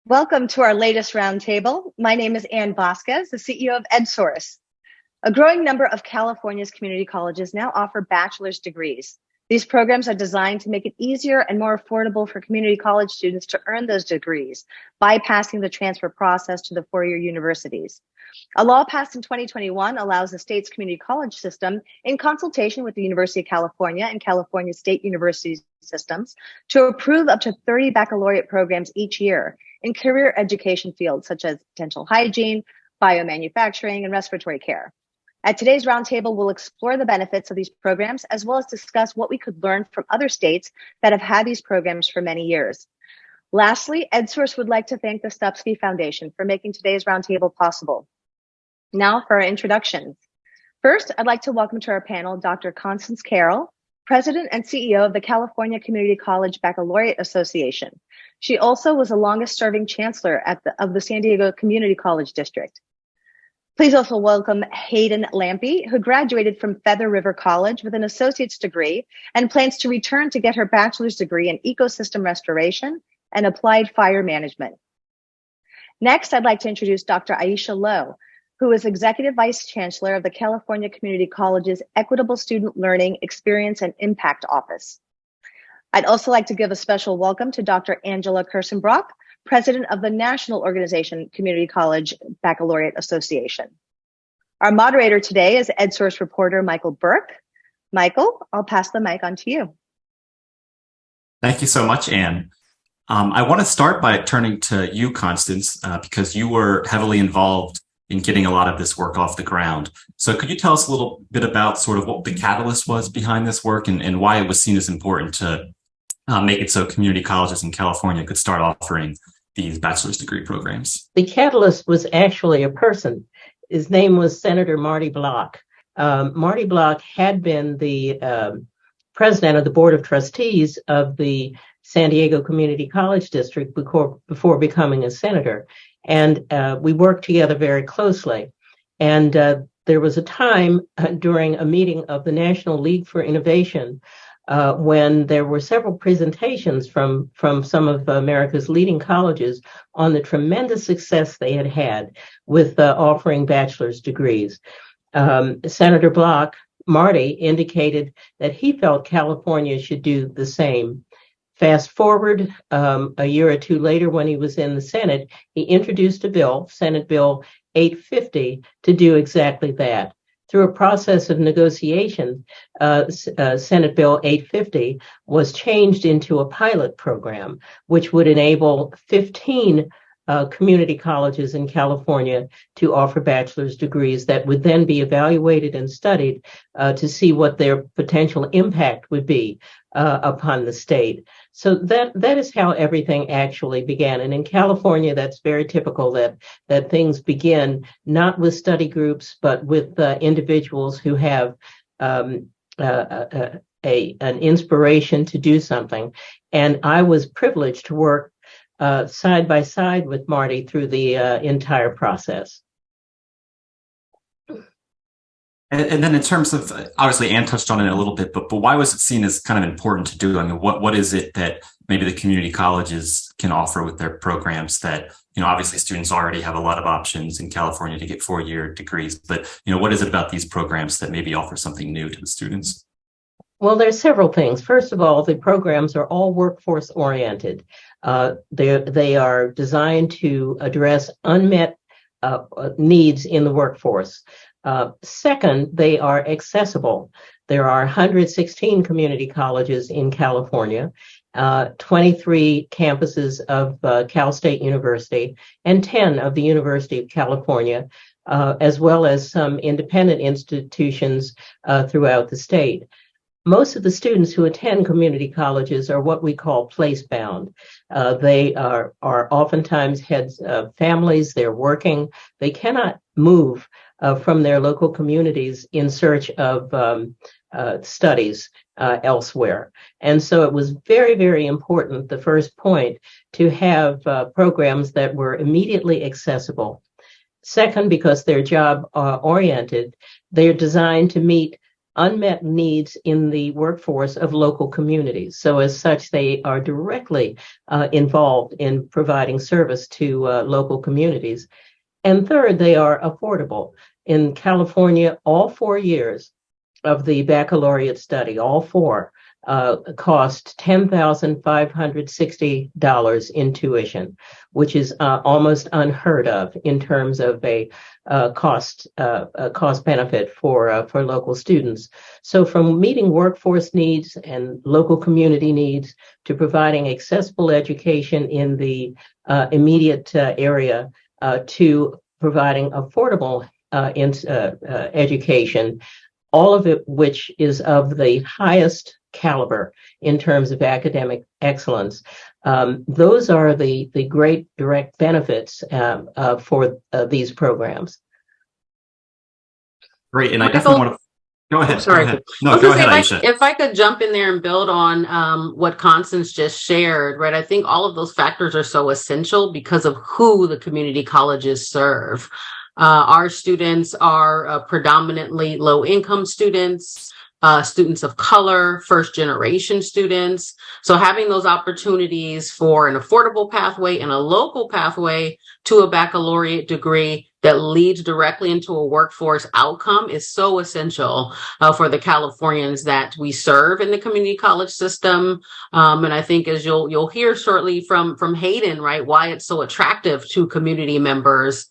Welcome to our latest roundtable. My name is Ann Vasquez, the CEO of EdSource. A growing number of California's community colleges now offer bachelor's degrees. These programs are designed to make it easier and more affordable for community college students to earn those degrees, bypassing the transfer process to the four-year universities. A law passed in 2021 allows the state's community college system, in consultation with the University of California and California State University systems, to approve up to 30 baccalaureate programs each year in career education fields such as dental hygiene, biomanufacturing, and respiratory care. At today's roundtable, we'll explore the benefits of these programs, as well as discuss what we could learn from other states that have had these programs for many years. Lastly, EdSource would like to thank the Stupsky Foundation for making today's roundtable possible. Now for our introductions. First, I'd like to welcome to our panel Dr. Constance Carroll, President and CEO of the California Community College Baccalaureate Association. She also was the longest-serving chancellor of the San Diego Community College District. Please also welcome Hayden Lampe, who graduated from Feather River College with an associate's degree and plans to return to get her bachelor's degree in ecosystem restoration and applied fire management. Next, I'd like to introduce Dr. Aisha Lowe, who is Executive Vice Chancellor of the California Community College's Equitable Student Learning Experience and Impact Office. I'd also like to give a special welcome to Dr. Angela Kirsenbrock, President of the National Organization Community College Baccalaureate Association. Our moderator today is EdSource reporter Michael Burke. Michael, I'll pass the mic on to you. Thank you so much, Anne. I want to start by turning to you, Constance, because you were heavily involved in getting a lot of this work off the ground. So could you tell us a little bit about sort of what the catalyst was behind this work and why it was seen as important to make it so community colleges in California could start offering these bachelor's degree programs? The catalyst was actually a person. His name was Senator Marty Block. Marty Block had been the president of the Board of Trustees of the San Diego Community College District before becoming a senator. And we worked together very closely. And there was a time during a meeting of the National League for Innovation when there were several presentations from some of America's leading colleges on the tremendous success they had had with offering bachelor's degrees. Senator Block, Marty, indicated that he felt California should do the same. Fast forward a year or two later, when he was in the Senate, he introduced a bill, Senate Bill 850, to do exactly that. Through a process of negotiation, Senate Bill 850 was changed into a pilot program, which would enable 15 community colleges in California to offer bachelor's degrees that would then be evaluated and studied to see what their potential impact would be upon the state. So that is how everything actually began. And in California, that's very typical that things begin not with study groups, but with individuals who have an inspiration to do something. And I was privileged to work side by side with Marty through the entire process. And then in terms of, obviously Anne touched on it a little bit, but why was it seen as kind of important to do? I mean, what is it that maybe the community colleges can offer with their programs that, obviously students already have a lot of options in California to get four-year degrees, but, what is it about these programs that maybe offer something new to the students? Well, there's several things. First of all, the programs are all workforce oriented. They are designed to address unmet needs in the workforce. Second, they are accessible. There are 116 community colleges in California, 23 campuses of Cal State University, and 10 of the University of California, as well as some independent institutions throughout the state. Most of the students who attend community colleges are what we call place-bound. They are oftentimes heads of families, they're working, they cannot move from their local communities in search of studies elsewhere. And so it was very, very important, the first point, to have programs that were immediately accessible. Second, because they're job oriented, they're designed to meet unmet needs in the workforce of local communities. So as such, they are directly involved in providing service to local communities. And third, they are affordable. In California, all 4 years of the baccalaureate study, all four, cost $10,560 in tuition, which is almost unheard of in terms of a cost benefit for local students. So from meeting workforce needs and local community needs to providing accessible education in the immediate area to providing affordable education, all of it which is of the highest caliber in terms of academic excellence. Those are the great direct benefits for these programs. Great, and I definitely want to go ahead. Sorry. Go ahead. No, go ahead, Aisha. If I could jump in there and build on what Constance just shared, right? I think all of those factors are so essential because of who the community colleges serve. Our students are predominantly low-income students, students of color, first-generation students. So having those opportunities for an affordable pathway and a local pathway to a baccalaureate degree that leads directly into a workforce outcome is so essential for the Californians that we serve in the community college system. And I think as you'll hear shortly from Hayden, right, why it's so attractive to community members,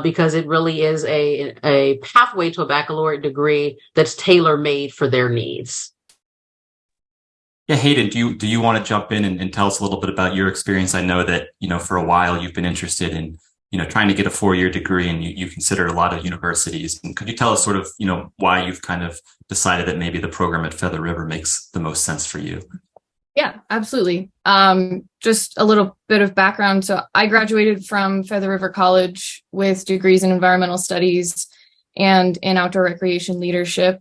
because it really is a pathway to a baccalaureate degree that's tailor-made for their needs. Yeah, Hayden, do you want to jump in and tell us a little bit about your experience? I know that, for a while you've been interested in trying to get a 4-year degree, and you considered a lot of universities. And could you tell us sort of, why you've kind of decided that maybe the program at Feather River makes the most sense for you? Yeah, absolutely. Just a little bit of background. So I graduated from Feather River College with degrees in environmental studies and in outdoor recreation leadership.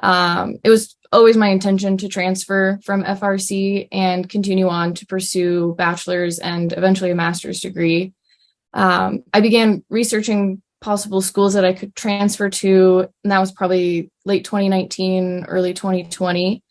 It was always my intention to transfer from FRC and continue on to pursue bachelor's and eventually a master's degree. I began researching possible schools that I could transfer to, and that was probably late 2019, early 2020.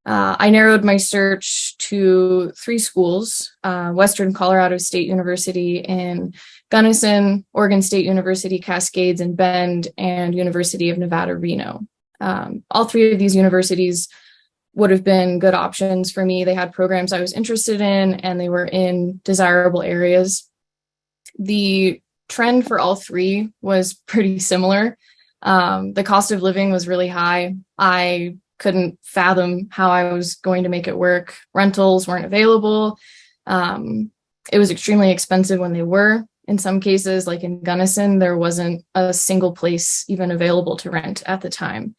I narrowed my search to 3 schools, Western Colorado State University in Gunnison, Oregon State University, Cascades and Bend, and University of Nevada, Reno. All 3 of these universities would have been good options for me. They had programs I was interested in, and they were in desirable areas. The trend for all 3 was pretty similar. The cost of living was really high. I couldn't fathom how I was going to make it work. Rentals weren't available. It was extremely expensive when they were. In some cases, like in Gunnison, there wasn't a single place even available to rent at the time.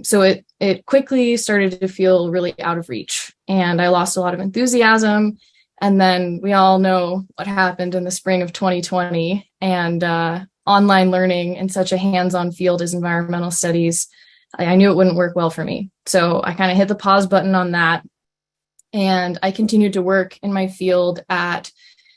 So it quickly started to feel really out of reach, and I lost a lot of enthusiasm. And then we all know what happened in the spring of 2020, and online learning in such a hands-on field as environmental studies, I knew it wouldn't work well for me. So I kind of hit the pause button on that. And I continued to work in my field at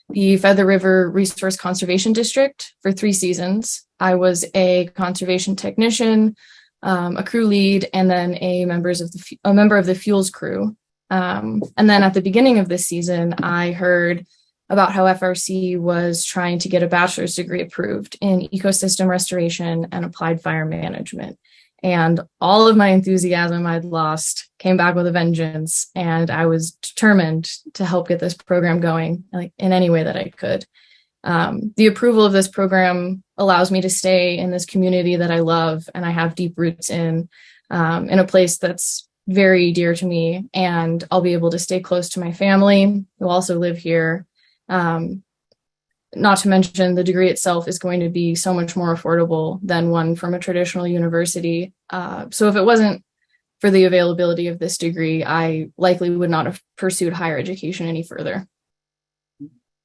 the Feather River Resource Conservation District for 3 seasons. I was a conservation technician, a crew lead, and then a member of the fuels crew. And then at the beginning of this season, I heard about how FRC was trying to get a bachelor's degree approved in ecosystem restoration and applied fire management. And all of my enthusiasm I'd lost came back with a vengeance, and I was determined to help get this program going, like in any way that I could. The approval of this program allows me to stay in this community that I love and I have deep roots in a place that's very dear to me, and I'll be able to stay close to my family who also live here. Not to mention the degree itself is going to be so much more affordable than one from a traditional university. So if it wasn't for the availability of this degree, I likely would not have pursued higher education any further.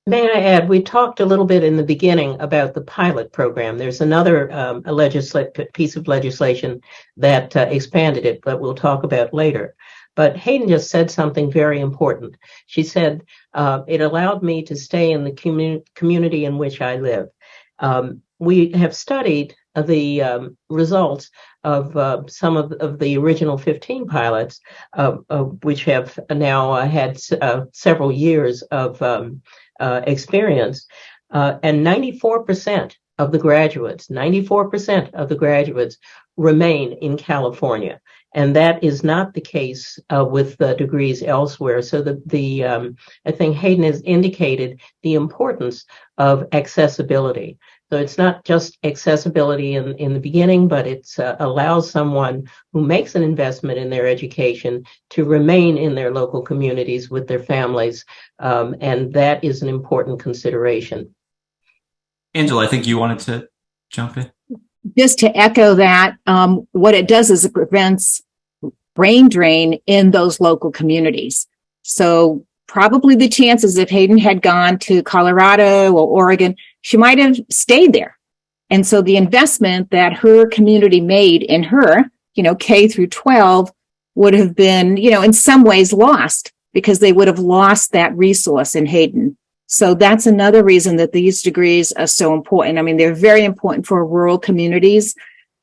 May I add, we talked a little bit in the beginning about the pilot program. There's another piece of legislation that expanded it, but we'll talk about later. But Hayden just said something very important. She said, it allowed me to stay in the community in which I live. We have studied the results of some of the original 15 pilots, which have now had several years of experience. And 94% of the graduates, 94% of the graduates remain in California. And that is not the case with degrees elsewhere. So I think Hayden has indicated the importance of accessibility. So it's not just accessibility in the beginning, but it allows someone who makes an investment in their education to remain in their local communities with their families. And that is an important consideration. Angela, I think you wanted to jump in. Just to echo that, what it does is it prevents brain drain in those local communities. So probably the chances if Hayden had gone to Colorado or Oregon, she might have stayed there. And so the investment that her community made in her, K through 12 would have been, in some ways lost because they would have lost that resource in Hayden. So that's another reason that these degrees are so important. I mean, they're very important for rural communities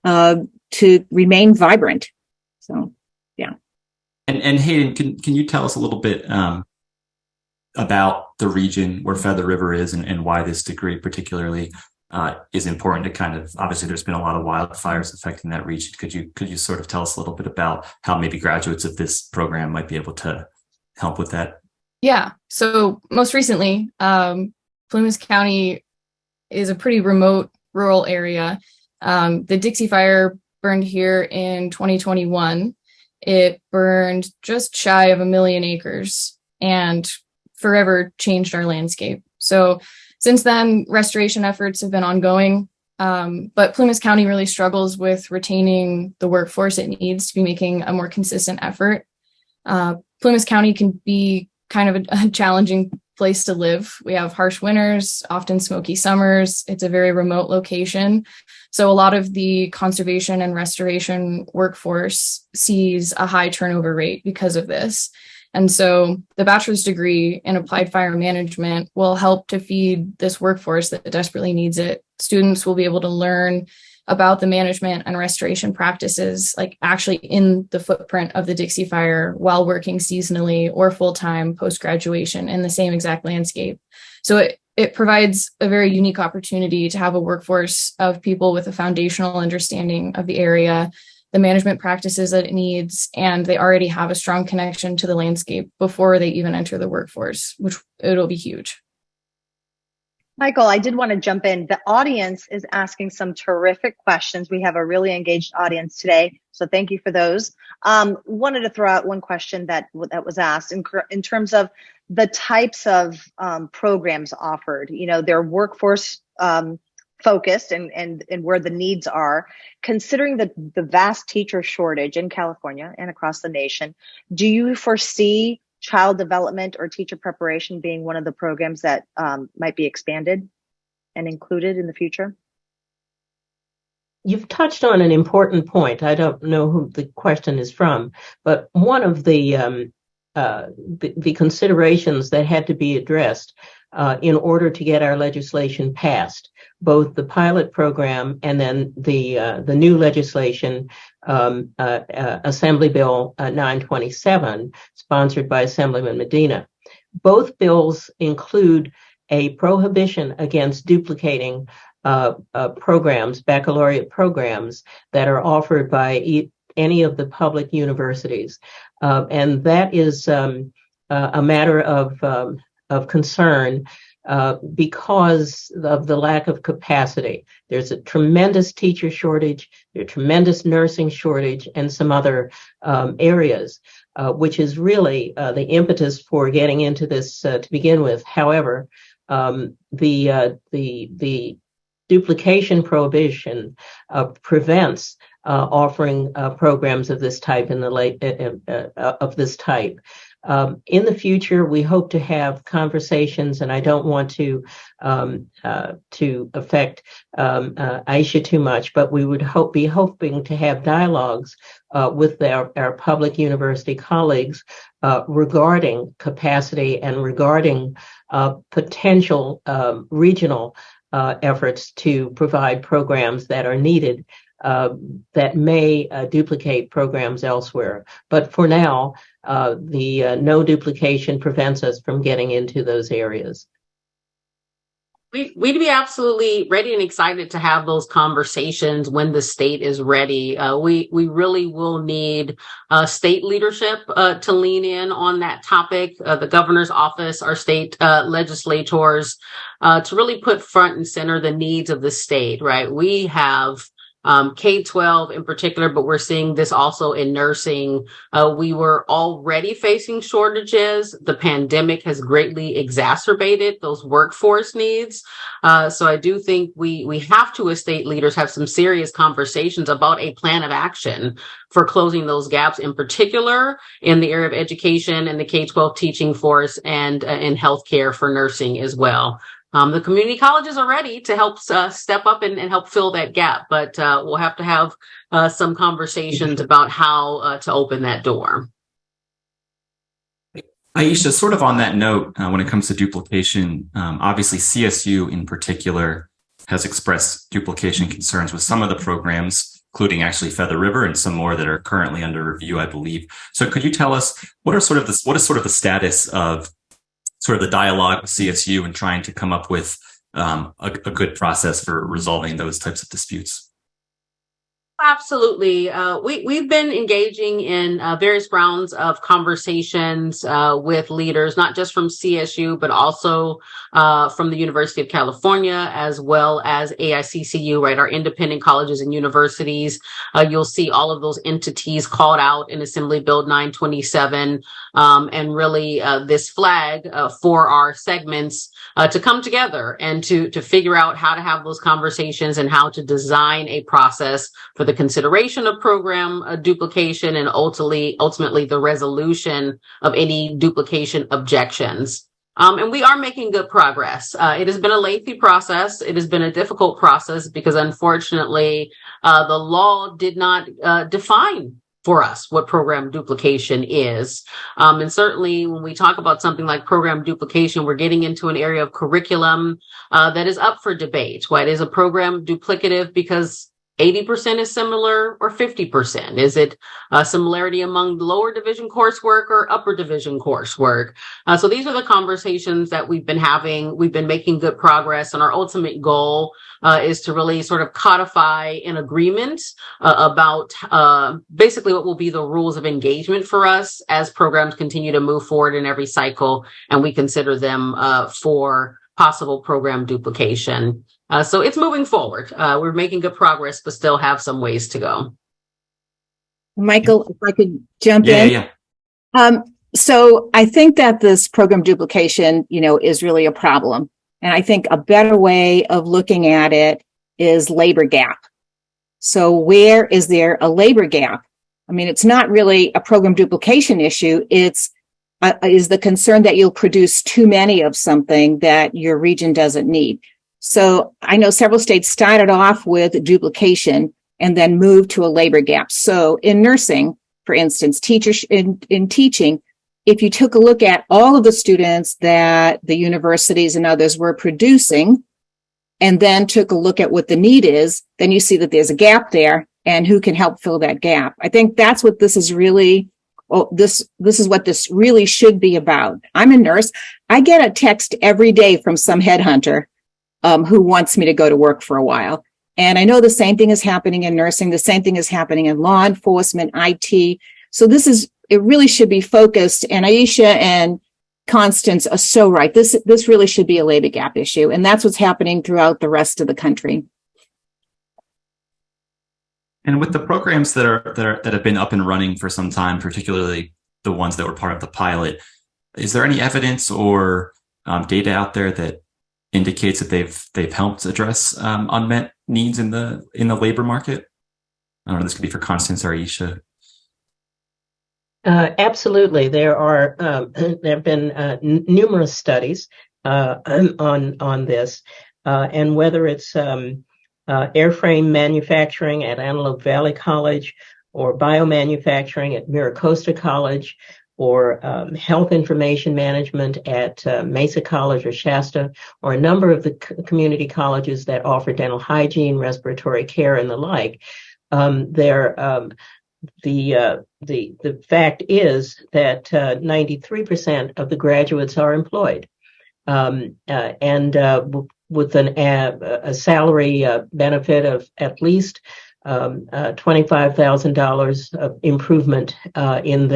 to remain vibrant. So, yeah. And Hayden, can you tell us a little bit about the region where Feather River is and why this degree particularly is important to kind of, obviously there's been a lot of wildfires affecting that region. Could you sort of tell us a little bit about how maybe graduates of this program might be able to help with that? Yeah. So most recently, Plumas County is a pretty remote rural area. The Dixie Fire burned here in 2021. It burned just shy of 1 million acres and forever changed our landscape. So since then, restoration efforts have been ongoing. But Plumas County really struggles with retaining the workforce it needs to be making a more consistent effort. Plumas County can be kind of a challenging place to live. We have harsh winters, often smoky summers. It's a very remote location. So a lot of the conservation and restoration workforce sees a high turnover rate because of this. And so the bachelor's degree in applied fire management will help to feed this workforce that desperately needs it. Students will be able to learn about the management and restoration practices, like actually in the footprint of the Dixie Fire while working seasonally or full-time post-graduation in the same exact landscape. So it provides a very unique opportunity to have a workforce of people with a foundational understanding of the area, the management practices that it needs, and they already have a strong connection to the landscape before they even enter the workforce, which it'll be huge. Michael, I did want to jump in. The audience is asking some terrific questions. We have a really engaged audience today, so thank you for those. Wanted to throw out one question that was asked in terms of the types of programs offered. They're workforce focused and where the needs are. Considering the vast teacher shortage in California and across the nation, do you foresee child development or teacher preparation being one of the programs that might be expanded and included in the future? You've touched on an important point. I don't know who the question is from, but one of the considerations that had to be addressed in order to get our legislation passed, both the pilot program and then the new legislation, Assembly Bill 927, sponsored by Assemblyman Medina. Both bills include a prohibition against duplicating programs, baccalaureate programs that are offered by any of the public universities, and that is a matter of concern because of the lack of capacity. There's a tremendous teacher shortage, there's a tremendous nursing shortage, and some other areas, which is really the impetus for getting into this to begin with. However, the duplication prohibition prevents offering programs of this type in this type. In the future, we hope to have conversations, and I don't want to affect Aisha too much, but we would be hoping to have dialogues with our public university colleagues regarding capacity and regarding potential regional efforts to provide programs that are needed that may duplicate programs elsewhere. But for now, the no duplication prevents us from getting into those areas. We'd be absolutely ready and excited to have those conversations when the state is ready. We really will need state leadership to lean in on that topic. The governor's office, our state legislators, to really put front and center the needs of the state, right? We have K-12 in particular, but we're seeing this also in nursing. We were already facing shortages. The pandemic has greatly exacerbated those workforce needs. So I do think we have to, as state leaders, have some serious conversations about a plan of action for closing those gaps, in particular in the area of education and the K-12 teaching force and in healthcare for nursing as well. The community colleges are ready to help step up and help fill that gap, but we'll have to have some conversations about how to open that door. Aisha, sort of on that note, when it comes to duplication, obviously CSU in particular has expressed duplication concerns with some of the programs, including actually Feather River and some more that are currently under review, I believe. So could you tell us what is sort of the status of sort of the dialogue with CSU and trying to come up with a good process for resolving those types of disputes? Absolutely. We've been engaging in various rounds of conversations with leaders, not just from CSU, but also from the University of California, as well as AICCU, right? Our independent colleges and universities. You'll see all of those entities called out in Assembly Bill 927, and really this flag for our segments to come together and to figure out how to have those conversations and how to design a process for the consideration of program duplication and ultimately the resolution of any duplication objections. And we are making good progress. It has been a lengthy process. It has been a difficult process because unfortunately, the law did not define for us what program duplication is. And certainly when we talk about something like program duplication, we're getting into an area of curriculum that is up for debate. Right? Is a program duplicative because 80% is similar or 50%? Is it a similarity among lower division coursework or upper division coursework? So these are the conversations that we've been having. We've been making good progress, and our ultimate goal is to really sort of codify an agreement about basically what will be the rules of engagement for us as programs continue to move forward in every cycle, and we consider them for possible program duplication. So it's moving forward. We're making good progress, but still have some ways to go. Michael, if I could jump in. Yeah. So I think that this program duplication, is really a problem. And I think a better way of looking at it is labor gap. So where is there a labor gap? I mean, it's not really a program duplication issue. It's is the concern that you'll produce too many of something that your region doesn't need. So I know several states started off with duplication and then moved to a labor gap. So in nursing, for instance, teachers in teaching, if you took a look at all of the students that the universities and others were producing, and then took a look at what the need is, then you see that there's a gap there and who can help fill that gap. I think that's what this is really, this is what this really should be about. I'm a nurse. I get a text every day from some headhunter who wants me to go to work for a while. And I know the same thing is happening in nursing. The same thing is happening in law enforcement, IT. So it really should be focused. And Aisha and Constance are so right. This really should be a labor gap issue. And that's what's happening throughout the rest of the country. And with the programs that have been up and running for some time, particularly the ones that were part of the pilot, is there any evidence or data out there that indicates that they've helped address unmet needs in the labor market? I don't know, this could be for Constance or Aisha. Absolutely. There have been numerous studies on this, and whether it's airframe manufacturing at Antelope Valley College, or biomanufacturing at Miracosta College, or health information management at Mesa College or Shasta, or a number of the community colleges that offer dental hygiene, respiratory care, and the like. The fact is that 93% of the graduates are employed, and with a salary benefit of at least $25,000 of improvement in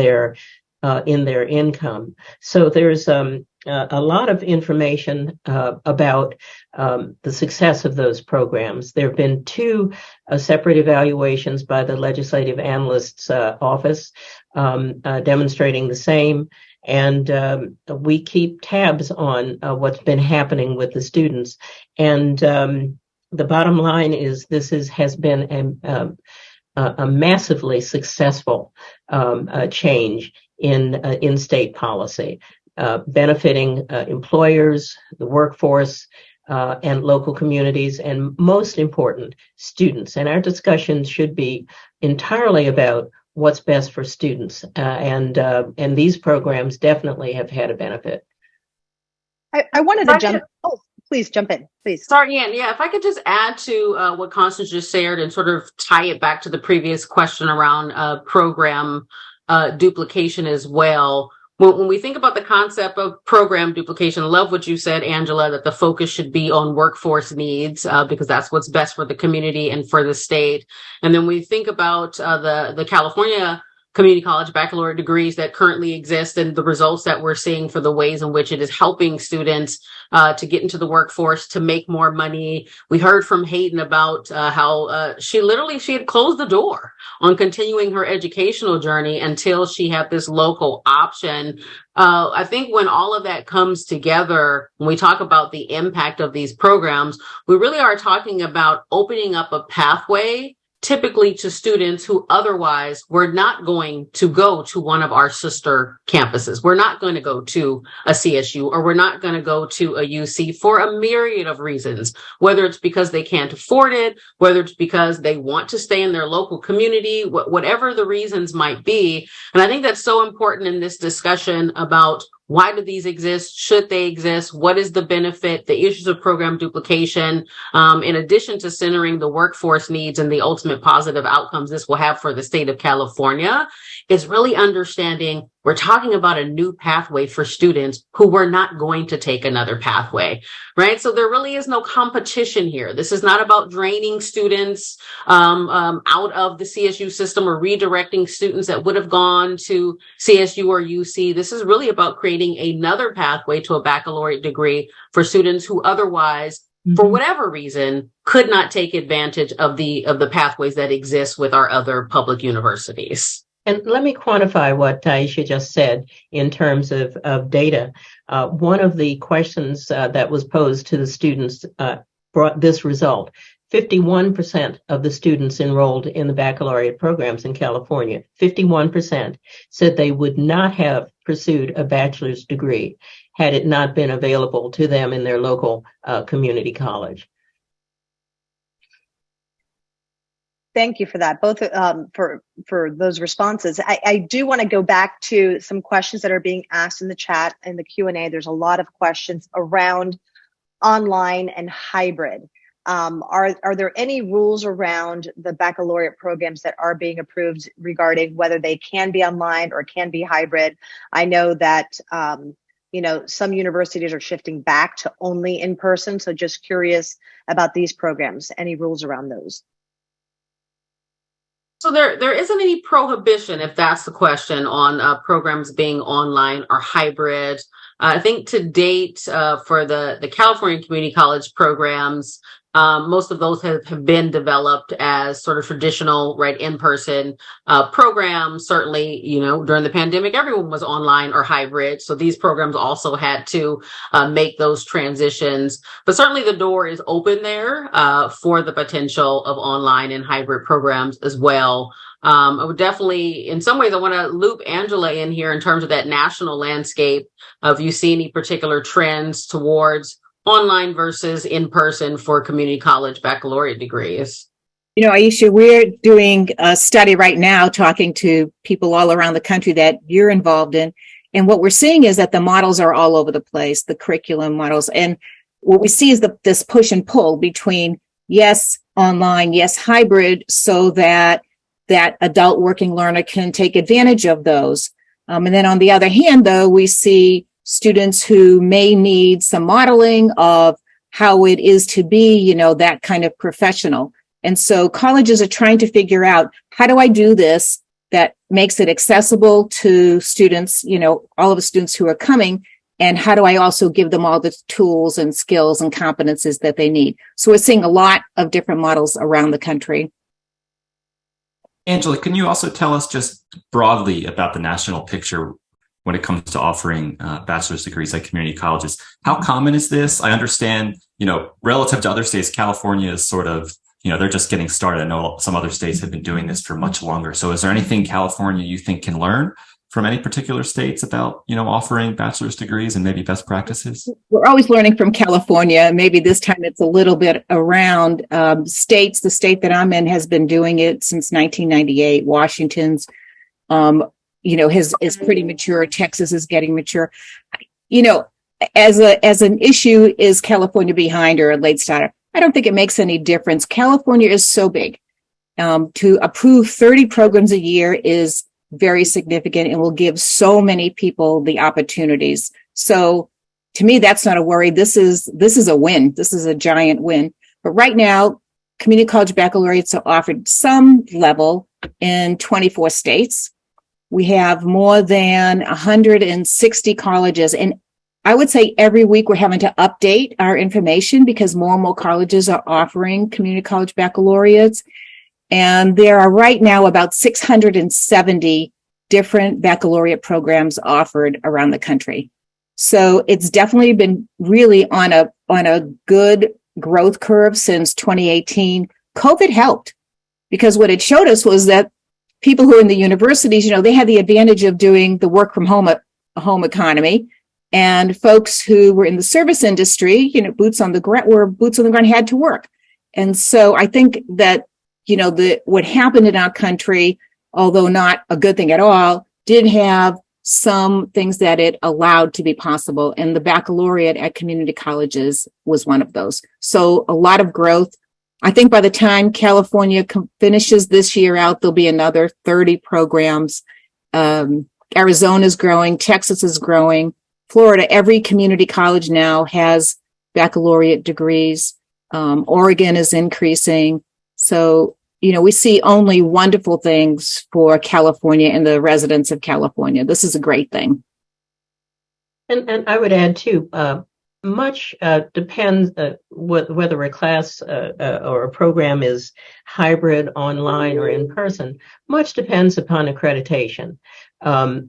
their income. So there's a lot of information about the success of those programs. There have been two separate evaluations by the Legislative Analyst's Office demonstrating the same. And we keep tabs on what's been happening with the students. And the bottom line is this has been a massively successful change in state policy, benefiting employers, the workforce, and local communities, and most important, students. And our discussion should be entirely about what's best for students, and these programs definitely have had a benefit. I wanted to jump. Oh, please jump in, please. Sorry, Ann. Yeah, if I could just add to what Constance just shared and sort of tie it back to the previous question around program duplication as well. When we think about the concept of program duplication, I love what you said, Angela, that the focus should be on workforce needs because that's what's best for the community and for the state. And then we think about the California community college baccalaureate degrees that currently exist and the results that we're seeing for the ways in which it is helping students to get into the workforce, to make more money. We heard from Hayden about how she had closed the door on continuing her educational journey until she had this local option. I think when all of that comes together, when we talk about the impact of these programs, we really are talking about opening up a pathway typically to students who otherwise were not going to go to one of our sister campuses. We're not going to go to a CSU, or we're not going to go to a UC for a myriad of reasons, whether it's because they can't afford it, whether it's because they want to stay in their local community, whatever the reasons might be. And I think that's so important in this discussion about why do these exist? Should they exist? What is the benefit? The issues of program duplication, in addition to centering the workforce needs and the ultimate positive outcomes this will have for the state of California, is really understanding we're talking about a new pathway for students who were not going to take another pathway, right? So there really is no competition here. This is not about draining students out of the CSU system or redirecting students that would have gone to CSU or UC. This is really about creating another pathway to a baccalaureate degree for students who otherwise, for whatever reason, could not take advantage of the pathways that exist with our other public universities. And let me quantify what Taisha just said in terms of data. One of the questions that was posed to the students brought this result. 51% of the students enrolled in the baccalaureate programs in California, 51% said they would not have pursued a bachelor's degree had it not been available to them in their local community college. Thank you for that, both for those responses. I do want to go back to some questions that are being asked in the chat and the Q&A. There's a lot of questions around online and hybrid. Are there any rules around the baccalaureate programs that are being approved regarding whether they can be online or can be hybrid? I know that some universities are shifting back to only in person. So just curious about these programs. Any rules around those? So there isn't any prohibition, if that's the question, on programs being online or hybrid. I think to date for the California Community College programs, most of those have been developed as sort of traditional, right, in-person programs. Certainly, during the pandemic, everyone was online or hybrid. So these programs also had to make those transitions. But certainly the door is open there for the potential of online and hybrid programs as well. I would definitely, in some ways, I want to loop Angela in here in terms of that national landscape. Have you seen any particular trends towards online versus in-person for community college baccalaureate degrees? Aisha, we're doing a study right now talking to people all around the country that you're involved in. And what we're seeing is that the models are all over the place, the curriculum models. And what we see is this push and pull between yes, online, yes, hybrid, so that that adult working learner can take advantage of those. And then on the other hand, though, we see students who may need some modeling of how it is to be, that kind of professional. And so colleges are trying to figure out, how do I do this that makes it accessible to students, all of the students who are coming, and how do I also give them all the tools and skills and competencies that they need? So we're seeing a lot of different models around the country. Angela, can you also tell us just broadly about the national picture when it comes to offering bachelor's degrees at community colleges? How common is this? I understand, relative to other states, California is sort of, they're just getting started. I know some other states have been doing this for much longer. So is there anything California you think can learn from any particular states about, offering bachelor's degrees and maybe best practices? We're always learning from California. Maybe this time it's a little bit around states. The state that I'm in has been doing it since 1998. Washington's, is pretty mature. Texas is getting mature. As an issue, is California behind or a late starter? I don't think it makes any difference. California is so big. To approve 30 programs a year is very significant and will give so many people the opportunities. So to me, that's not a worry. This is a win. This is a giant win. But right now, community college baccalaureates are offered some level in 24 states. We have more than 160 colleges. And I would say every week we're having to update our information because more and more colleges are offering community college baccalaureates. And there are right now about 670 different baccalaureate programs offered around the country. So it's definitely been really on a good growth curve since 2018. COVID helped because what it showed us was that people who are in the universities, they had the advantage of doing the work from home economy. And folks who were in the service industry, boots on the ground had to work. And so I think that, what happened in our country, although not a good thing at all, did have some things that it allowed to be possible. And the baccalaureate at community colleges was one of those. So a lot of growth. I think by the time California finishes this year out, there'll be another 30 programs. Arizona's growing. Texas is growing. Florida, every community college now has baccalaureate degrees. Oregon is increasing. So, we see only wonderful things for California and the residents of California. This is a great thing. And I would add too, much depends whether a class or a program is hybrid, online, or in person. Much depends upon accreditation.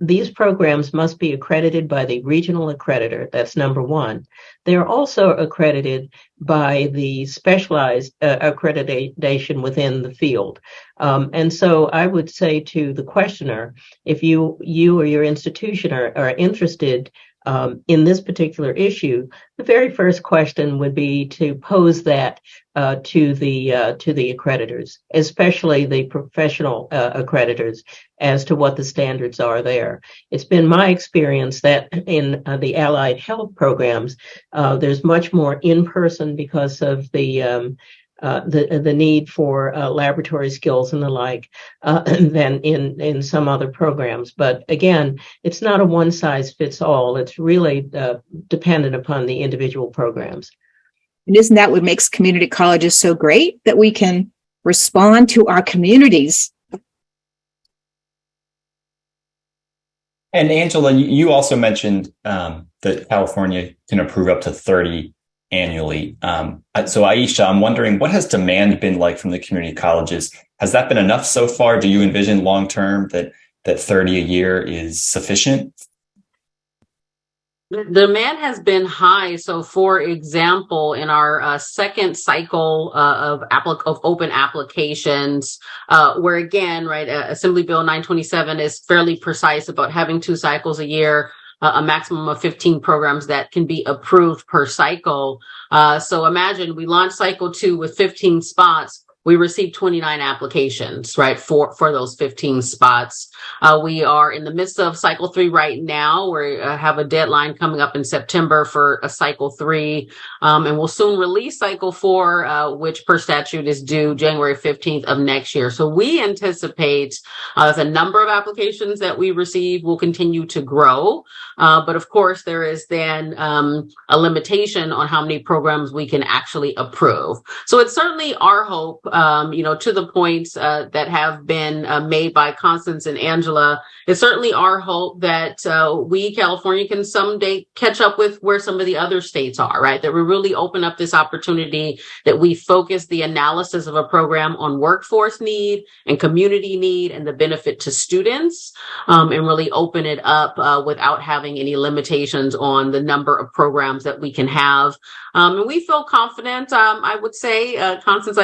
These programs must be accredited by the regional accreditor. That's number one. They are also accredited by the specialized accreditation within the field. And so I would say to the questioner, if you or your institution are interested in this particular issue, the very first question would be to pose that to the accreditors, especially the professional accreditors, as to what the standards are there. It's been my experience that in the allied health programs, there's much more in person because of the need for laboratory skills and the like than in some other programs. But again, it's not a one size fits all. It's really dependent upon the individual programs. And isn't that what makes community colleges so great? That we can respond to our communities. And Angela, you also mentioned that California can approve up to 30 annually. So Aisha, I'm wondering, what has demand been like from the community colleges? Has that been enough so far? Do you envision long-term that 30 a year is sufficient? The demand has been high. So, for example, in our second cycle of open applications, where again, right, Assembly Bill 927 is fairly precise about having 2 cycles a year, a maximum of 15 programs that can be approved per cycle. So imagine we launch cycle 2 with 15 spots. we received 29 applications, right, for those 15 spots. We are in the midst of cycle 3 right now. We have a deadline coming up in September for a cycle 3, and we'll soon release cycle 4, which per statute is due January 15th of next year. So we anticipate the number of applications that we receive will continue to grow. But of course, there is then a limitation on how many programs we can actually approve. So it's certainly our hope, to the points that have been made by Constance and Angela, it's certainly our hope that we, California, can someday catch up with where some of the other states are, right? That we really open up this opportunity, that we focus the analysis of a program on workforce need and community need and the benefit to students, and really open it up without having any limitations on the number of programs that we can have. And we feel confident, I would say, Constance,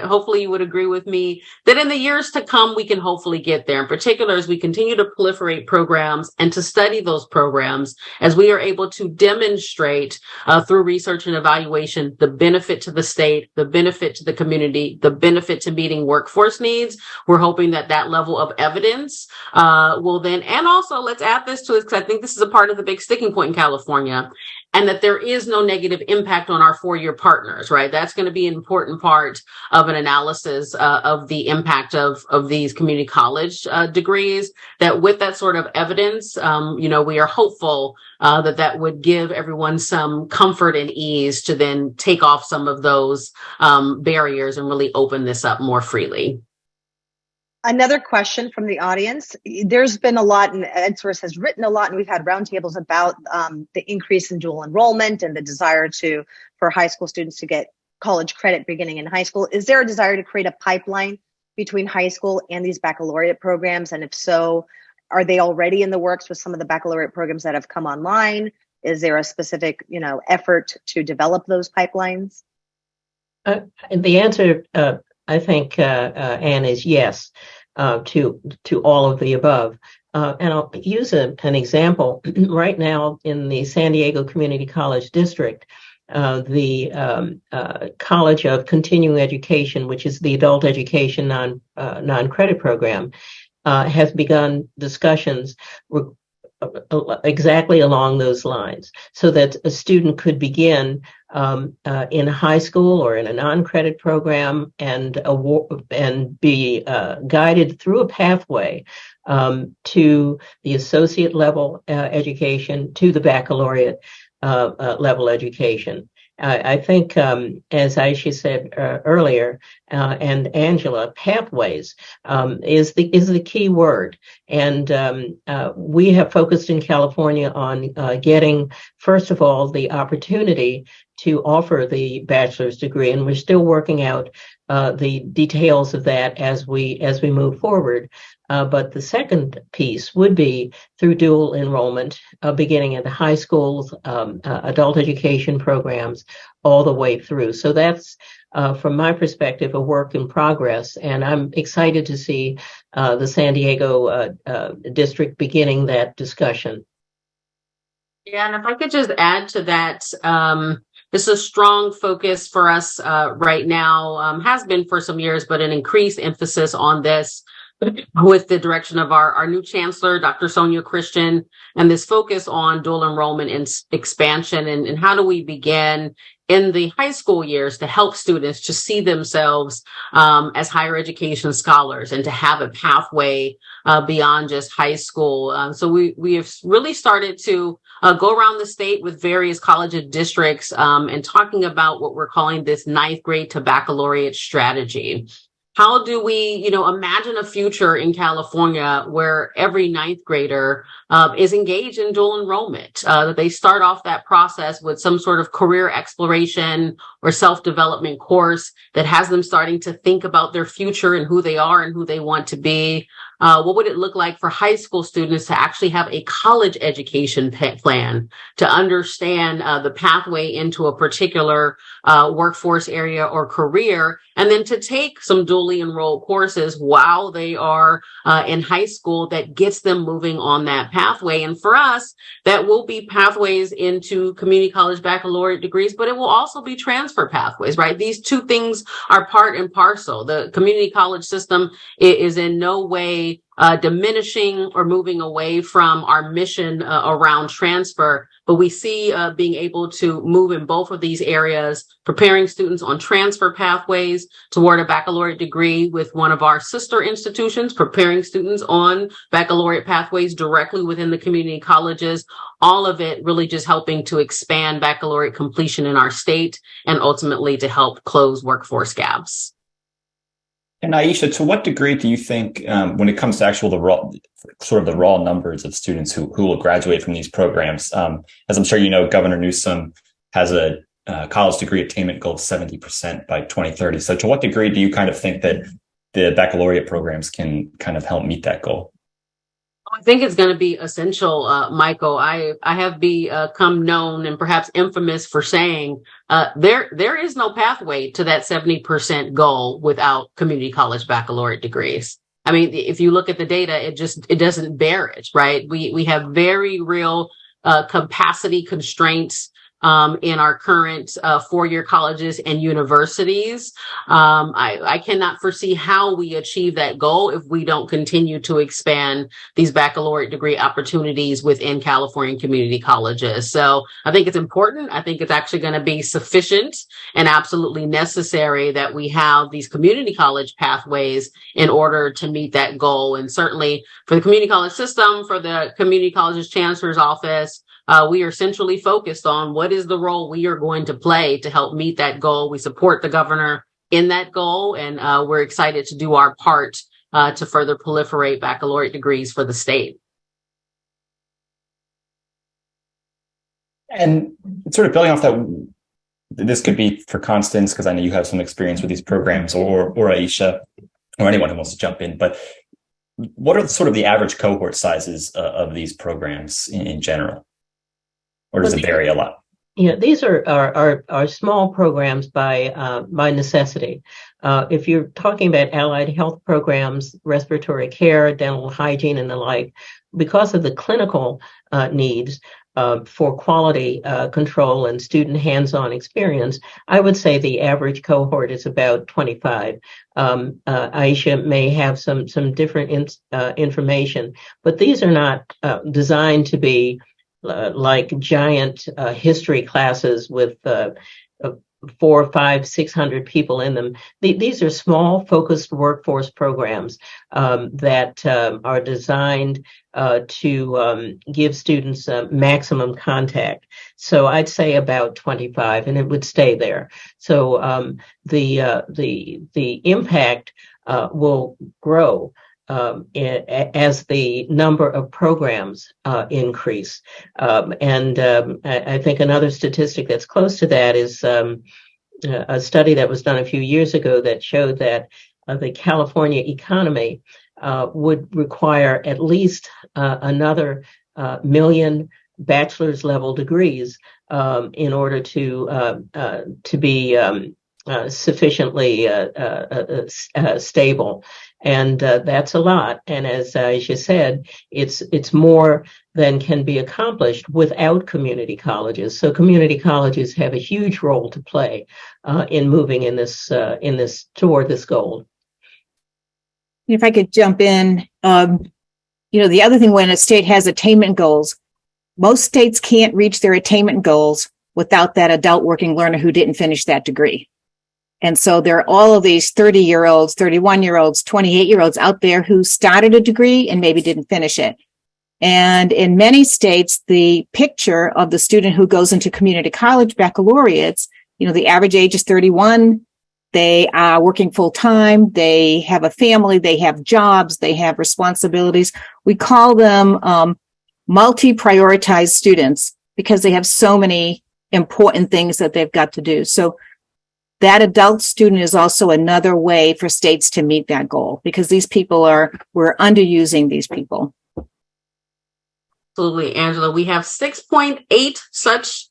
hopefully you would agree with me, that in the years to come, we can hopefully get there. In particular, as we continue to proliferate programs and to study those programs, as we are able to demonstrate through research and evaluation the benefit to the state, the benefit to the community, the benefit to meeting workforce needs. We're hoping that that level of evidence will then, and also let's add this to it, because I think this is a part of the big sticking point in California, and that there is no negative impact on our four-year partners, right? That's going to be an important part of an analysis of the impact of these community college degrees, that with that sort of evidence, we are hopeful that would give everyone some comfort and ease to then take off some of those barriers and really open this up more freely. Another question from the audience. There's been a lot, and EdSource has written a lot, and we've had roundtables about the increase in dual enrollment and the desire for high school students to get college credit beginning in high school. Is there a desire to create a pipeline between high school and these baccalaureate programs? And if so, are they already in the works with some of the baccalaureate programs that have come online? Is there a specific, effort to develop those pipelines? The answer, I think, Anne, is yes to all of the above. And I'll use an example. Right now in the San Diego Community College District, the College of Continuing Education, which is the adult education non-credit program, has begun discussions exactly along those lines, so that a student could begin in high school or in a non-credit program and be guided through a pathway to the associate level education, to the baccalaureate level education. I think, as Aisha said earlier, and Angela, pathways is the key word. And we have focused in California on getting, first of all, the opportunity to offer the bachelor's degree, and we're still working out the details of that as we move forward. But the second piece would be through dual enrollment, beginning at the high schools, adult education programs, all the way through. So that's, from my perspective, a work in progress. And I'm excited to see the San Diego district beginning that discussion. Yeah, and if I could just add to that, this is a strong focus for us right now, has been for some years, but an increased emphasis on this with the direction of our new chancellor, Dr. Sonia Christian, and this focus on dual enrollment and expansion, and how do we begin in the high school years to help students to see themselves as higher education scholars and to have a pathway beyond just high school. So we have really started to go around the state with various college districts and talking about what we're calling this 9th grade to baccalaureate strategy. How do we, imagine a future in California where every 9th grader is engaged in dual enrollment, that they start off that process with some sort of career exploration or self-development course that has them starting to think about their future and who they are and who they want to be. what would it look like for high school students to actually have a college education plan, to understand the pathway into a particular workforce area or career, and then to take some dually enrolled courses while they are in high school that gets them moving on that pathway. And for us, that will be pathways into community college baccalaureate degrees, but it will also be transfer pathways, right? These two things are part and parcel. The community college system is in no way diminishing or moving away from our mission around transfer, but we see being able to move in both of these areas, preparing students on transfer pathways toward a baccalaureate degree with one of our sister institutions, preparing students on baccalaureate pathways directly within the community colleges, all of it really just helping to expand baccalaureate completion in our state and ultimately to help close workforce gaps. And Aisha, to what degree do you think, when it comes to the raw numbers of students who will graduate from these programs, as I'm sure you know, Governor Newsom has a college degree attainment goal of 70% by 2030. So to what degree do you kind of think that the baccalaureate programs can kind of help meet that goal? I think it's going to be essential, Michael. I have become known and perhaps infamous for saying there is no pathway to that 70% goal without community college baccalaureate degrees. I mean, if you look at the data, it doesn't bear it, right? We have very real capacity constraints in our current four-year colleges and universities. I cannot foresee how we achieve that goal if we don't continue to expand these baccalaureate degree opportunities within California community colleges. So I think it's important. I think it's actually going to be sufficient and absolutely necessary that we have these community college pathways in order to meet that goal. And certainly for the community college system, for the community colleges chancellor's office, we are centrally focused on what is the role we are going to play to help meet that goal. We support the governor in that goal, and we're excited to do our part to further proliferate baccalaureate degrees for the state. And sort of building off that, this could be for Constance, because I know you have some experience with these programs, or Aisha, or anyone who wants to jump in, but what are sort of the average cohort sizes of these programs in general? Or does it vary a lot? Yeah, these are small programs by necessity. If you're talking about allied health programs, respiratory care, dental hygiene, and the like, because of the clinical needs for quality control and student hands-on experience, I would say the average cohort is about 25. Aisha may have some different information, but these are not designed to be like giant history classes with 400, 500, 600 people in them. These are small, focused workforce programs that are designed to give students maximum contact. So I'd say about 25, and it would stay there. So the impact will grow as the number of programs increase. And I think another statistic that's close to that is a study that was done a few years ago that showed that the California economy would require at least another million bachelor's level degrees in order to be sufficiently stable. And that's a lot. And as Aisha said, it's more than can be accomplished without community colleges. So community colleges have a huge role to play in moving in this toward this goal. If I could jump in, the other thing, when a state has attainment goals, most states can't reach their attainment goals without that adult working learner who didn't finish that degree. And so there are all of these 30-year-olds, 31-year-olds, 28-year-olds out there who started a degree and maybe didn't finish it. And in many states, the picture of the student who goes into community college baccalaureates, the average age is 31. They are working full time. They have a family. They have jobs. They have responsibilities. We call them multi-prioritized students because they have so many important things that they've got to do. So that adult student is also another way for states to meet that goal, because we're underusing these people. Absolutely, Angela. We have 6.8 such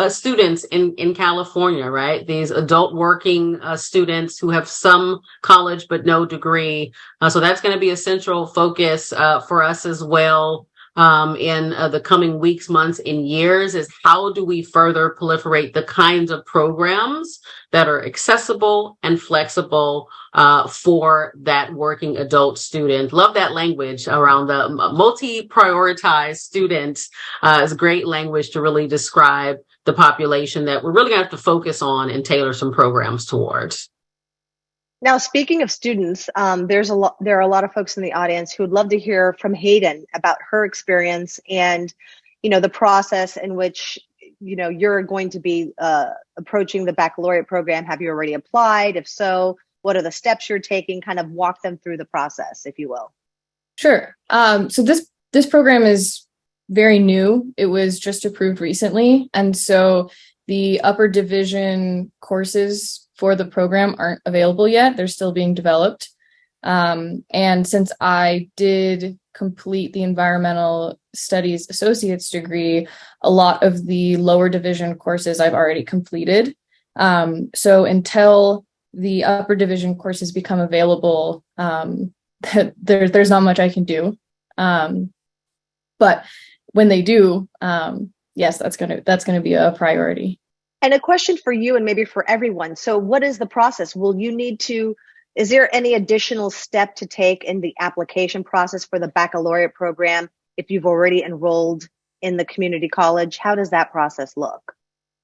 students in California, right? These adult working students who have some college but no degree. So that's going to be a central focus for us as well in the coming weeks, months, and years, is how do we further proliferate the kinds of programs that are accessible and flexible for that working adult student. Love that language around the multi-prioritized students. Is great language to really describe the population that we're really going to have to focus on and tailor some programs towards. Now, speaking of students, there are a lot of folks in the audience who would love to hear from Hayden about her experience and, the process in which, you're going to be approaching the baccalaureate program. Have you already applied? If so, what are the steps you're taking? Kind of walk them through the process, if you will. Sure. So this program is very new. It was just approved recently. And so the upper division courses for the program aren't available yet. They're still being developed. And since I did complete the environmental studies associate's degree, a lot of the lower division courses I've already completed. So until the upper division courses become available, there's not much I can do. But when they do, yes, that's gonna be a priority. And a question for you and maybe for everyone. So what is the process? Is there any additional step to take in the application process for the baccalaureate program if you've already enrolled in the community college? How does that process look?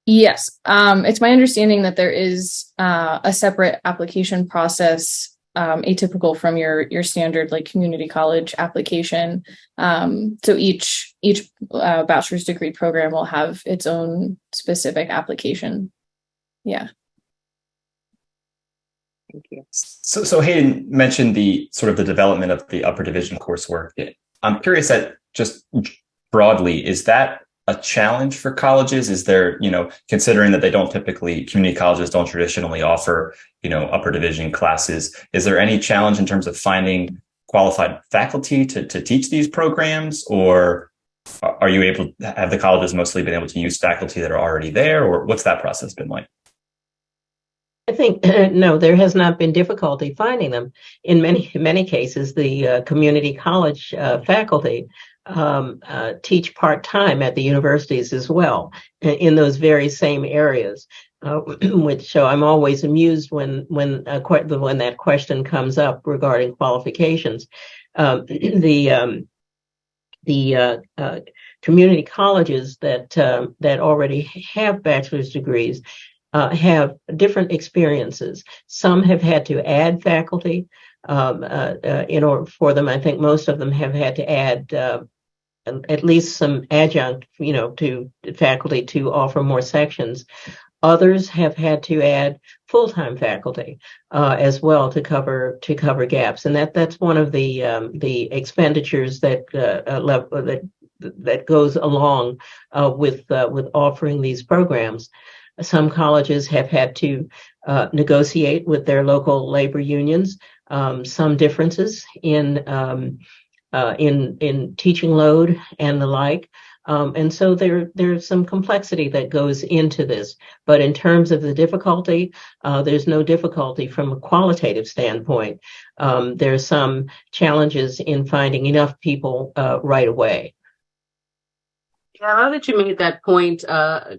Yes, it's my understanding that there is a separate application process, atypical from your standard like community college application. So each bachelor's degree program will have its own specific application. Yeah. Thank you. So Hayden mentioned the sort of the development of the upper division coursework. I'm curious that just broadly, is that a challenge for colleges? Is there, considering that community colleges don't traditionally offer, upper division classes, is there any challenge in terms of finding qualified faculty to teach these programs? Or have the colleges mostly been able to use faculty that are already there? Or what's that process been like? I think, no, there has not been difficulty finding them. In many cases, the community college faculty teach part-time at the universities as well in those very same areas, so I'm always amused when that question comes up regarding qualifications. The community colleges that already have bachelor's degrees have different experiences. Some have had to add faculty in order for them. I think most of them have had to add at least some adjunct, to faculty to offer more sections. Others have had to add full-time faculty as well to cover gaps, and that's one of the expenditures that goes along with offering these programs. Some colleges have had to negotiate with their local labor unions some differences in teaching load and the like. And so there's some complexity that goes into this. But in terms of the difficulty, there's no difficulty from a qualitative standpoint. There's some challenges in finding enough people right away. Yeah, I love that you made that point,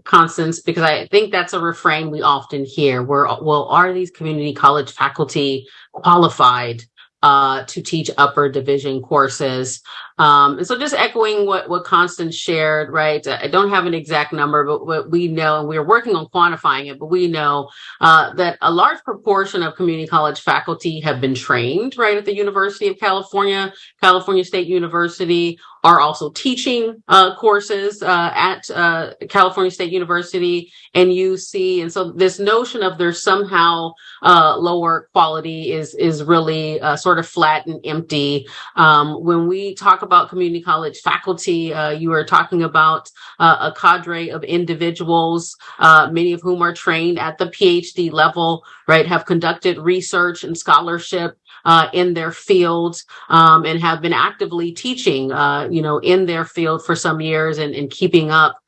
Constance, because I think that's a refrain we often hear. Are these community college faculty qualified to teach upper division courses? And so just echoing what Constance shared, right? I don't have an exact number, but what we know, and we're working on quantifying it, but we know that a large proportion of community college faculty have been trained, right, at the University of California, California State University, are also teaching courses at California State University and UC. And so this notion of there's somehow lower quality is really sort of flat and empty. When we talk about community college faculty, you are talking about a cadre of individuals, many of whom are trained at the PhD level, right, have conducted research and scholarship in their field, and have been actively teaching, in their field for some years and keeping up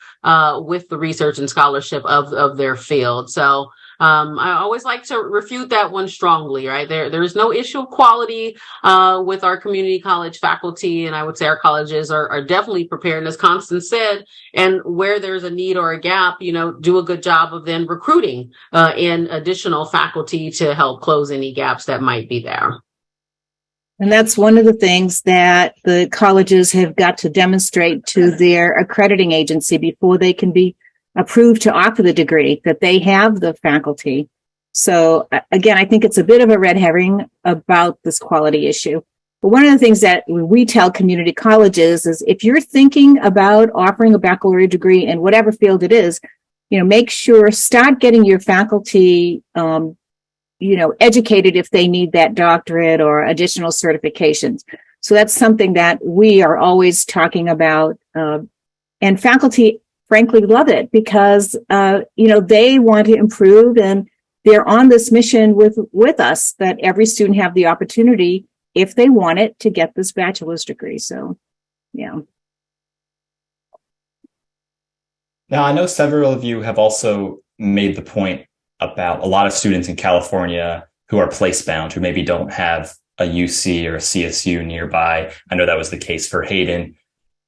with the research and scholarship of their field. So I always like to refute that one strongly, right? There's no issue of quality with our community college faculty, and I would say our colleges are definitely prepared. And as Constance said, and where there's a need or a gap, do a good job of then recruiting in additional faculty to help close any gaps that might be there. And that's one of the things that the colleges have got to demonstrate to their accrediting agency before they can be approved to offer the degree, that they have the faculty. So again, I think it's a bit of a red herring about this quality issue. But one of the things that we tell community colleges is if you're thinking about offering a baccalaureate degree in whatever field it is, make sure, start getting your faculty, educated if they need that doctorate or additional certifications. So that's something that we are always talking about. And faculty, frankly, love it because, they want to improve and they're on this mission with us that every student have the opportunity, if they want it, to get this bachelor's degree. So, yeah. Now, I know several of you have also made the point about a lot of students in California who are place-bound, who maybe don't have a UC or a CSU nearby. I know that was the case for Hayden.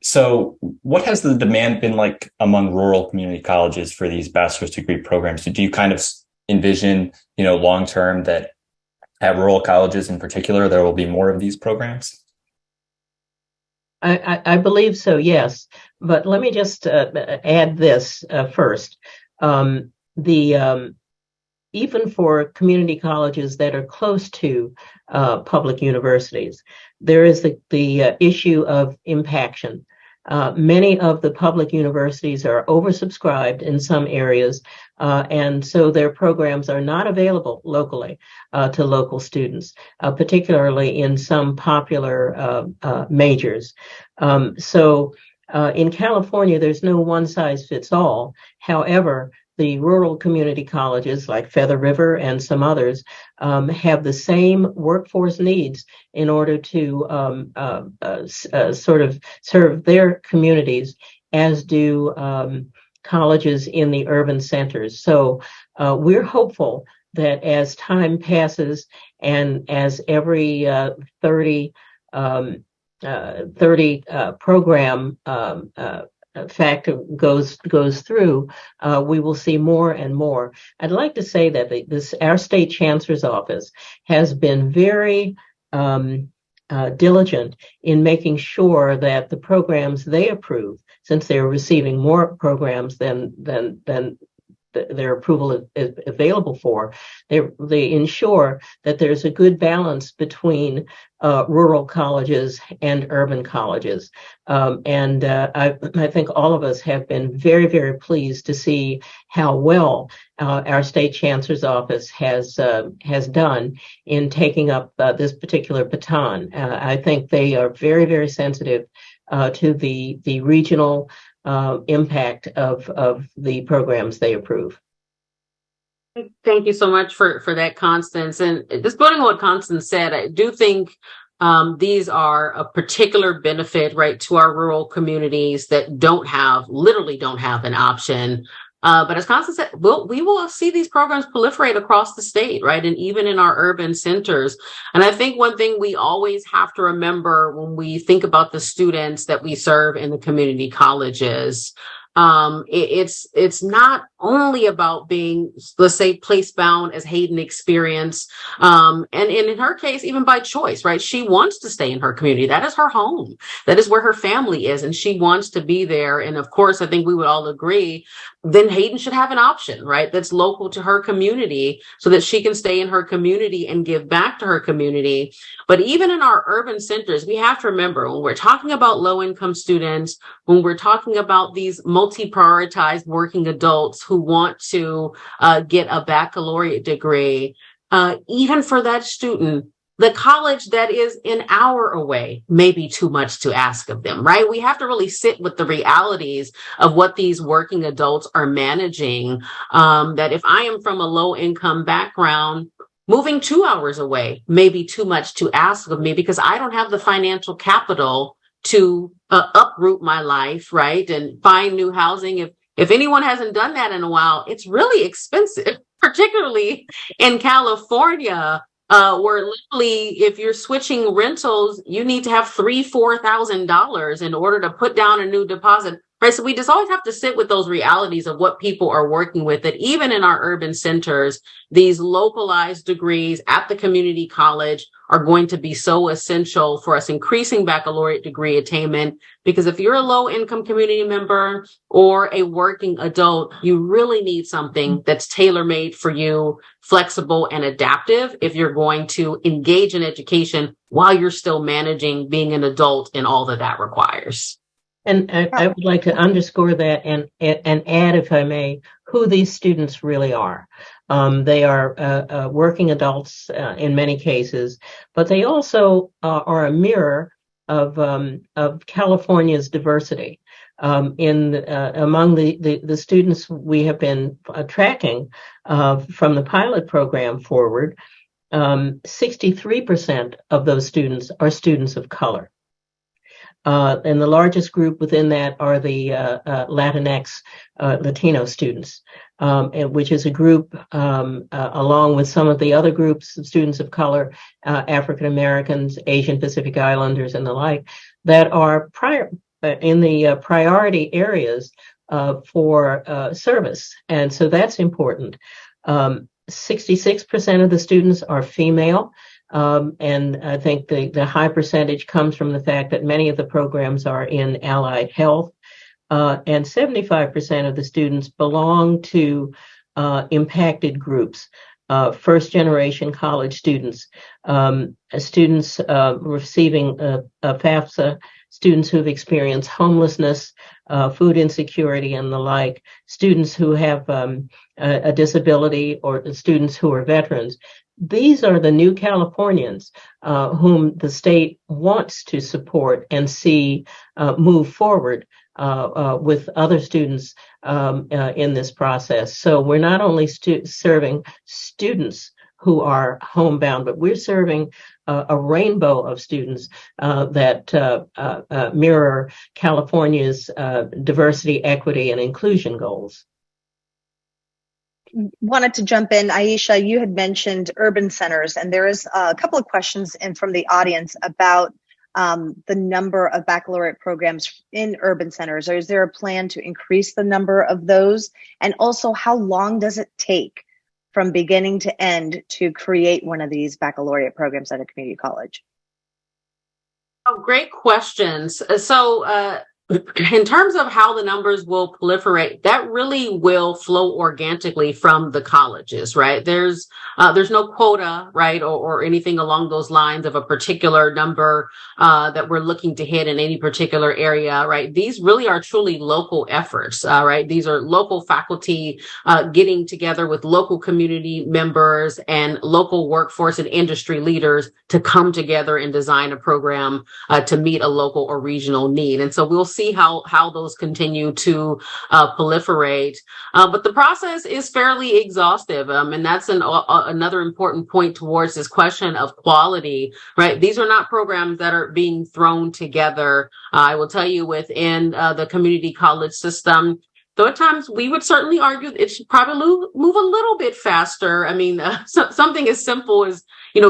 So what has the demand been like among rural community colleges for these bachelor's degree programs? Do you kind of envision, long-term that at rural colleges in particular, there will be more of these programs? I believe so, yes. But let me just add this first. Even for community colleges that are close to public universities, there is the issue of impaction. Many of the public universities are oversubscribed in some areas, and so their programs are not available locally to local students, particularly in some popular majors. So in California, there's no one size fits all. However, the rural community colleges like Feather River and some others have the same workforce needs in order to sort of serve their communities as do colleges in the urban centers. So we're hopeful that as time passes and as every 30 program factor goes through, we will see more and more. I'd like to say that our state chancellor's office has been very diligent in making sure that the programs they approve, since they're receiving more programs than their approval is available for, they ensure that there's a good balance between rural colleges and urban colleges. And I think all of us have been very, very pleased to see how well our state chancellor's office has done in taking up this particular baton. I think they are very, very sensitive to the regional impact of the programs they approve. Thank you so much for that, Constance. And just building on what Constance said, I do think these are a particular benefit, right, to our rural communities that literally don't have an option. But as Constance said, we will see these programs proliferate across the state, right? And even in our urban centers. And I think one thing we always have to remember when we think about the students that we serve in the community colleges, It's not only about being, let's say, place bound, as Hayden experienced, and in her case, even by choice, right? She wants to stay in her community. That is her home. That is where her family is, and she wants to be there. And of course, I think we would all agree, then Hayden should have an option, right? That's local to her community so that she can stay in her community and give back to her community. But even in our urban centers, we have to remember when we're talking about low income students, when we're talking about these multi-prioritized working adults who want to get a baccalaureate degree, even for that student, the college that is an hour away may be too much to ask of them, right? We have to really sit with the realities of what these working adults are managing. That if I am from a low income background, moving 2 hours away may be too much to ask of me because I don't have the financial capital to uproot my life, right? And find new housing. If anyone hasn't done that in a while, it's really expensive, particularly in California, where literally if you're switching rentals, you need to have $3,000-$4,000 in order to put down a new deposit. Right. So we just always have to sit with those realities of what people are working with, that even in our urban centers, these localized degrees at the community college are going to be so essential for us increasing baccalaureate degree attainment. Because if you're a low income community member or a working adult, you really need something that's tailor made for you, flexible and adaptive if you're going to engage in education while you're still managing being an adult and all that that requires. And I would like to underscore that and add, if I may, who these students really are. They are working adults in many cases, but they also are a mirror of California's diversity. Among the students we have been tracking from the pilot program forward, 63% of those students are students of color. And the largest group within that are the Latinx Latino students, which is a group along with some of the other groups of students of color, African Americans, Asian Pacific Islanders, and the like, that are in the priority areas for service. And so that's important. 66% of the students are female. And I think the high percentage comes from the fact that many of the programs are in allied health, and 75% of the students belong to impacted groups, first generation college students, students receiving FAFSA, students who've experienced homelessness, food insecurity, and the like, students who have a disability, or students who are veterans. These are the new Californians whom the state wants to support and see move forward with other students in this process. So we're not only serving students who are homebound, but we're serving a rainbow of students that mirror California's diversity, equity, and inclusion goals. Wanted to jump in. Aisha, you had mentioned urban centers, and there is a couple of questions in from the audience about the number of baccalaureate programs in urban centers. Or is there a plan to increase the number of those? And also, how long does it take from beginning to end to create one of these baccalaureate programs at a community college? Oh, great questions. So, in terms of how the numbers will proliferate, that really will flow organically from the colleges, right? There's no quota, right, or anything along those lines of a particular number that we're looking to hit in any particular area, right? These really are truly local efforts, right? These are local faculty getting together with local community members and local workforce and industry leaders to come together and design a program to meet a local or regional need. And so we'll see how those continue to proliferate. But the process is fairly exhaustive. And that's another important point towards this question of quality, right? These are not programs that are being thrown together. I will tell you, within the community college system, Though at times we would certainly argue it should probably move a little bit faster. I mean, something as simple as,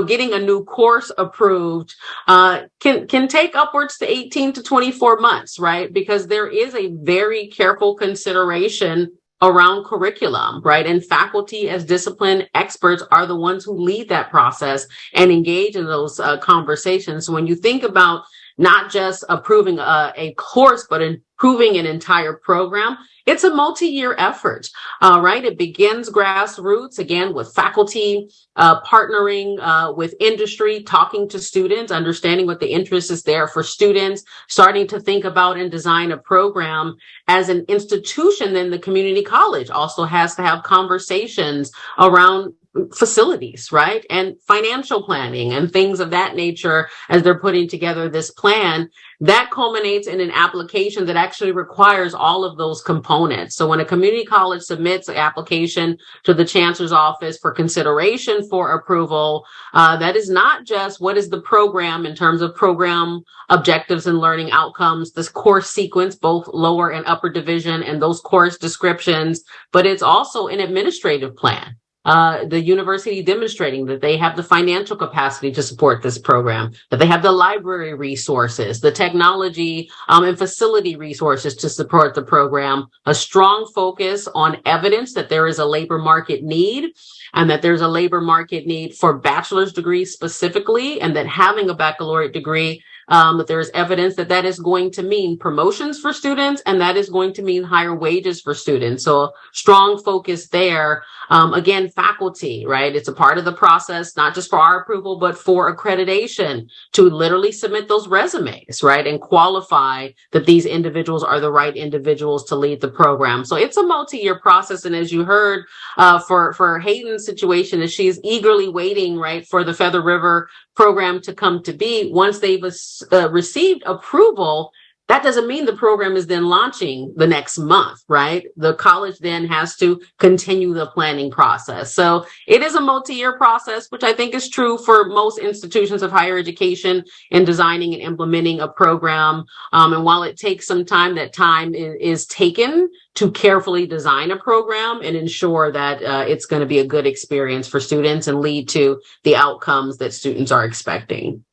getting a new course approved can take upwards to 18 to 24 months, right? Because there is a very careful consideration around curriculum, right? And faculty as discipline experts are the ones who lead that process and engage in those conversations. So when you think about not just approving a course, but improving an entire program, it's a multi-year effort, right? It begins grassroots, again, with faculty, partnering with industry, talking to students, understanding what the interest is there for students, starting to think about and design a program. As an institution, then the community college also has to have conversations around facilities, right? And financial planning and things of that nature as they're putting together this plan. That culminates in an application that actually requires all of those components. So when a community college submits an application to the chancellor's office for consideration for approval, that is not just what is the program in terms of program objectives and learning outcomes, this course sequence, both lower and upper division, and those course descriptions, but it's also an administrative plan. The university demonstrating that they have the financial capacity to support this program, that they have the library resources, the technology and facility resources to support the program, a strong focus on evidence that there is a labor market need and that there's a labor market need for bachelor's degrees specifically, and that having a baccalaureate degree, that there is evidence that that is going to mean promotions for students, and that is going to mean higher wages for students. So strong focus there. Again, faculty, right? It's a part of the process, not just for our approval, but for accreditation to literally submit those resumes, right? And qualify that these individuals are the right individuals to lead the program. So it's a multi-year process. And as you heard, for Hayden's situation, is she's eagerly waiting, right, for the Feather River program to come to be. Once they've received approval, that doesn't mean the program is then launching the next month, right? The college then has to continue the planning process. So it is a multi-year process, which I think is true for most institutions of higher education in designing and implementing a program. And while it takes some time, that time is taken to carefully design a program and ensure that it's going to be a good experience for students and lead to the outcomes that students are expecting.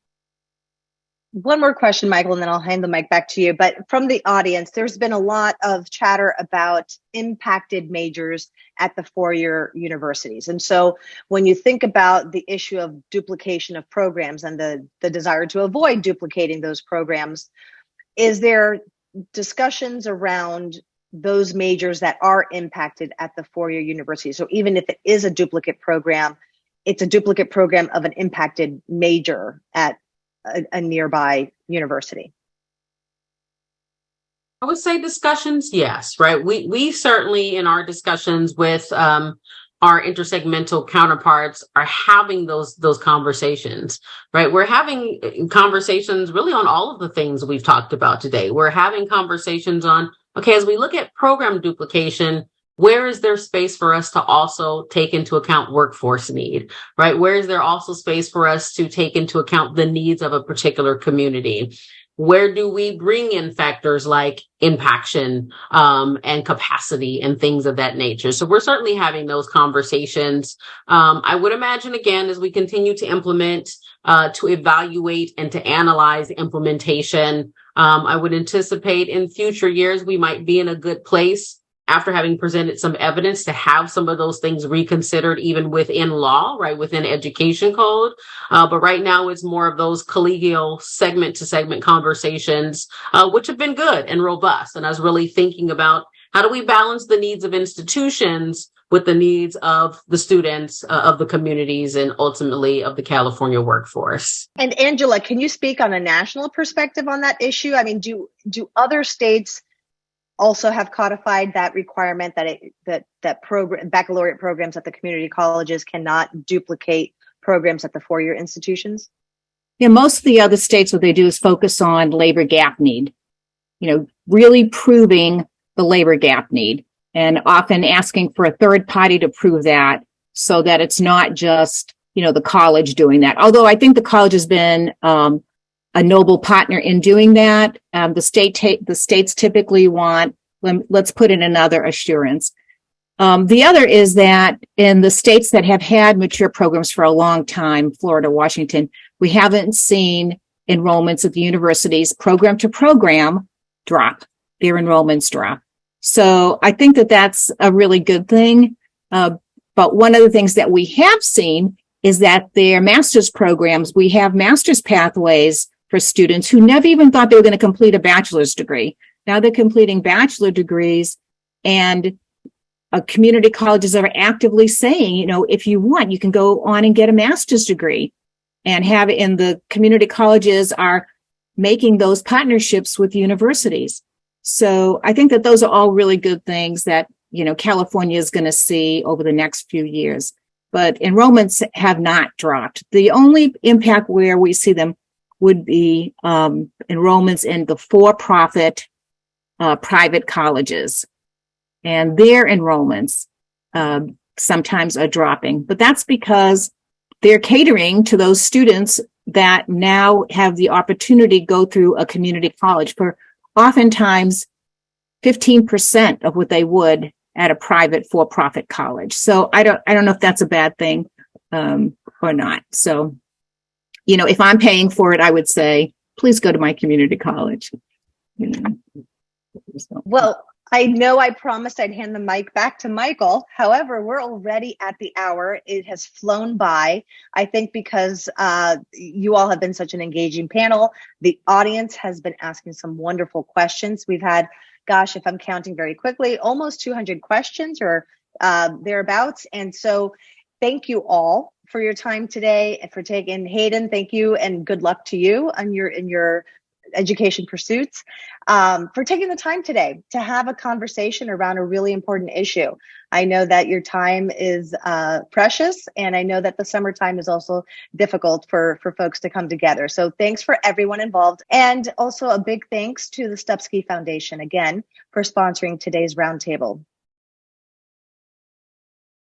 One more question, Michael, and then I'll hand the mic back to you. But from the audience, there's been a lot of chatter about impacted majors at the four-year universities. And so when you think about the issue of duplication of programs and the desire to avoid duplicating those programs, is there discussions around those majors that are impacted at the four-year university? So even if it is a duplicate program, it's a duplicate program of an impacted major at a nearby university. I would say discussions, yes, right? We certainly in our discussions with our intersegmental counterparts are having those conversations, right? We're having conversations really on all of the things we've talked about today. We're having conversations on, okay, as we look at program duplication, where is there space for us to also take into account workforce need, right? Where is there also space for us to take into account the needs of a particular community? Where do we bring in factors like impaction and capacity and things of that nature? So we're certainly having those conversations. I would imagine, again, as we continue to implement, to evaluate and to analyze implementation, I would anticipate in future years we might be in a good place after having presented some evidence to have some of those things reconsidered even within law, right, within education code. But right now it's more of those collegial segment to segment conversations, which have been good and robust. And I was really thinking about how do we balance the needs of institutions with the needs of the students, of the communities, and ultimately of the California workforce. And Angela, can you speak on a national perspective on that issue? I mean, do other states also have codified that requirement that program baccalaureate programs at the community colleges cannot duplicate programs at the four-year institutions? Yeah, most of the other states, what they do is focus on labor gap need, really proving the labor gap need, and often asking for a third party to prove that, so that it's not just, the college doing that. Although I think the college has been a noble partner in doing that. The states typically want Let's put in another assurance. The other is that in the states that have had mature programs for a long time, Florida, Washington, we haven't seen enrollments at the universities program to program drop, their enrollments drop. So I think that that's a really good thing. But one of the things that we have seen is that their master's programs, we have master's pathways for students who never even thought they were going to complete a bachelor's degree. Now they're completing bachelor degrees, and community colleges are actively saying, you know, if you want, you can go on and get a master's degree and have it. And the community colleges are making those partnerships with universities. So I think that those are all really good things that, you know, California is going to see over the next few years. But enrollments have not dropped. The only impact where we see them would be enrollments in the for-profit private colleges. And their enrollments sometimes are dropping. But that's because they're catering to those students that now have the opportunity to go through a community college for oftentimes 15% of what they would at a private for-profit college. So I don't know if that's a bad thing or not. So, you know, if I'm paying for it, I would say, please go to my community college. You know. Well, I know I promised I'd hand the mic back to Michael. However, we're already at the hour. It has flown by. I think because you all have been such an engaging panel. The audience has been asking some wonderful questions. We've had, gosh, if I'm counting very quickly, almost 200 questions or thereabouts. And so thank you all for your time today and for taking Hayden. Thank you and good luck to you in your education pursuits, for taking the time today to have a conversation around a really important issue. I know that your time is precious, and I know that the summertime is also difficult for folks to come together. So thanks for everyone involved. And also a big thanks to the Stupsky Foundation, again, for sponsoring today's roundtable.